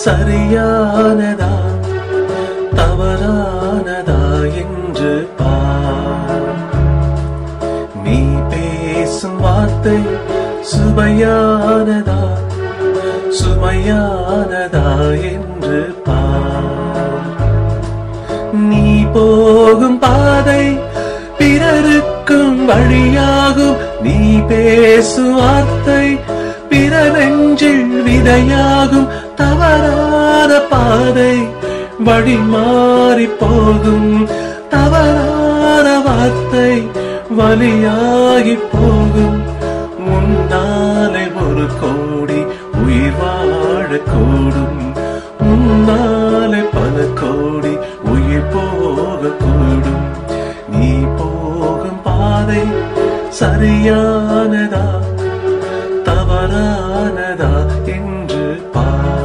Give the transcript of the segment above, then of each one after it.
சரியானதா தவறானதா என்று பார். நீ பேசும் வார்த்தை சுவையானதா சுமையானதா என்று பார். நீ போகும் பாதை பிறருக்கும் வழியாகும். நீ பேசும் வார்த்தை பிற நெஞ்சில் விதையாகும். தவறான பாதை வழி மாறி போகும். தவறான வார்த்தை வலியாகி போகும். முன்னாலே ஒரு கோடி உயிர் வாழக்கூடும். முன்னாலே பல கோடி உயிர் போகக்கூடும். நீ போகும் பாதை சரியானதா தவறானதா என்று பார்.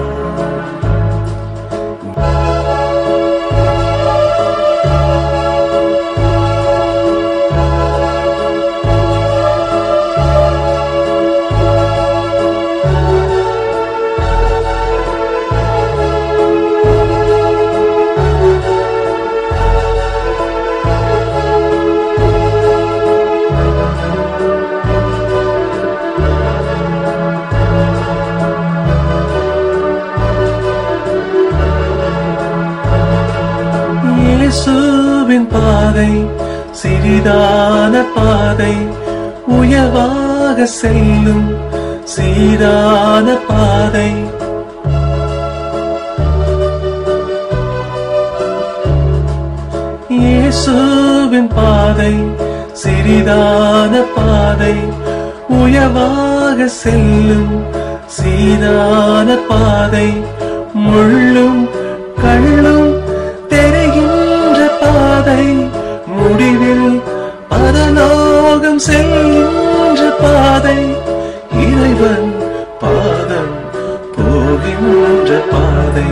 இயேசுவின் பாதை சிறிதான பாதை, உயர்வாக செல்லும் சீரான பாதை. இயேசுவின் பாதை சிறிதான பாதை, உயர்வாக செல்லும் சீரான பாதை. முள்ளும் கள்ளும் தெரிகின்ற பாதை, முடிவில் பரலோகம் செல்கின்ற பாதை. இறைவன் பாதம் போகின்ற பாதை,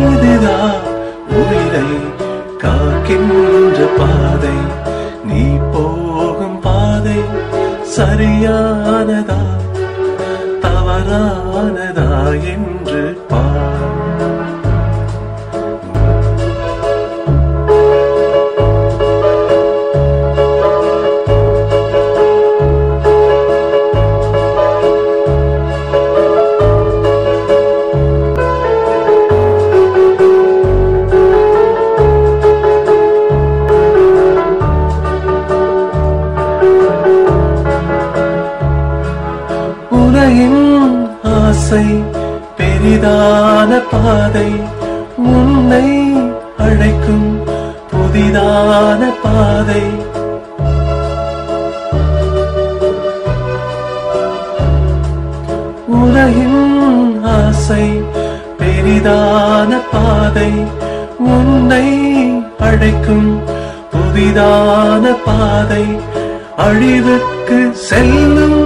இதுதான் உயிரை காக்கின்ற பாதை. நீ போகும் பாதை சரியானதா தவறானதா என்று பார். உலகின் ஆசை பெரிதான பாதை, உன்னை அழைக்கும் புதிதான பாதை. உலகின் ஆசை பெரிதான பாதை, உன்னை அழைக்கும் புதிதான பாதை. அழிவுக்கு செல்லும்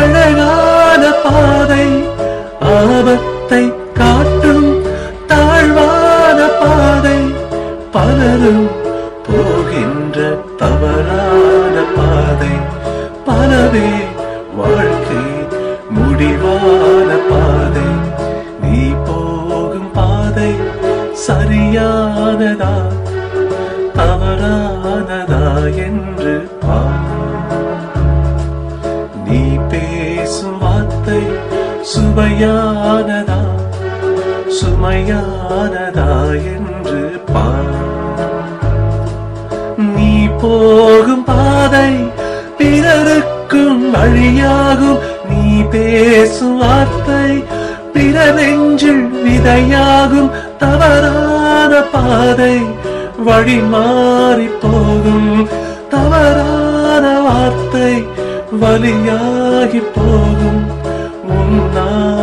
அழகான பாதை, ஆபத்தை காட்டும் தாழ்வான பாதை. பலரும் போகின்ற தவறான பாதை, பலவே வாழ்க்கை முடிவான பாதை. நீ போகும் பாதை சரியானதா தவறானதா என்று பார். நீ பேசும் வார்த்தை சுவையானதா சுமையானதா என்று பார். நீ போகும் பாதை பிறருக்கும் வழியாகும். நீ பேசும் வார்த்தை பிற நெஞ்சில் விதையாகும். தவறான பாதை வழி மாறி போகும். தவறான வார்த்தை வலியாகி போகும். முன்னால்